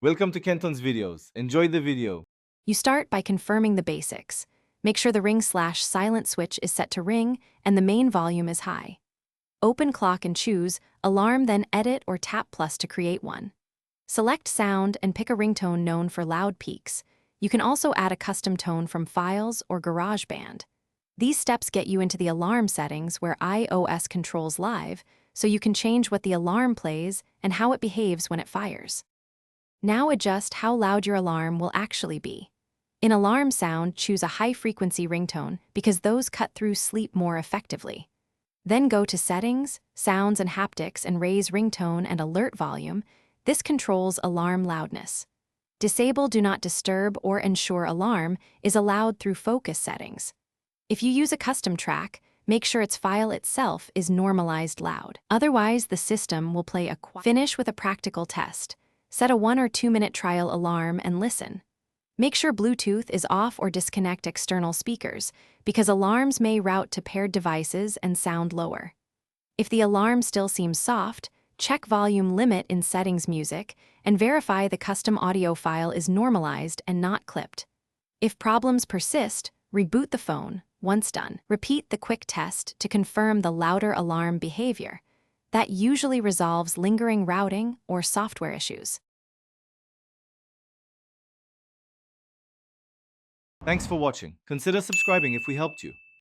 Welcome to Kenton's videos. Enjoy the video. You start by confirming the basics. Make sure the ring/silent switch is set to ring and the main volume is high. Open clock and choose alarm, then edit or tap plus to create one. Select sound and pick a ringtone known for loud peaks. You can also add a custom tone from Files or GarageBand. These steps get you into the alarm settings where iOS controls live, so you can change what the alarm plays and how it behaves when it fires. Now adjust how loud your alarm will actually be. In alarm sound, choose a high-frequency ringtone because those cut through sleep more effectively. Then go to Settings, Sounds and Haptics and raise ringtone and alert volume. This controls alarm loudness. Disable Do Not Disturb or Ensure Alarm is allowed through Focus settings. If you use a custom track, make sure its file itself is normalized loud. Otherwise, the system will play a quiet. Finish with a practical test. Set a 1 or 2 minute trial alarm and listen. Make sure Bluetooth is off or disconnect external speakers, because alarms may route to paired devices and sound lower. If the alarm still seems soft, check volume limit in Settings Music and verify the custom audio file is normalized and not clipped. If problems persist, reboot the phone. Once done, repeat the quick test to confirm the louder alarm behavior. That usually resolves lingering routing or software issues. Thanks for watching. Consider subscribing if we helped you.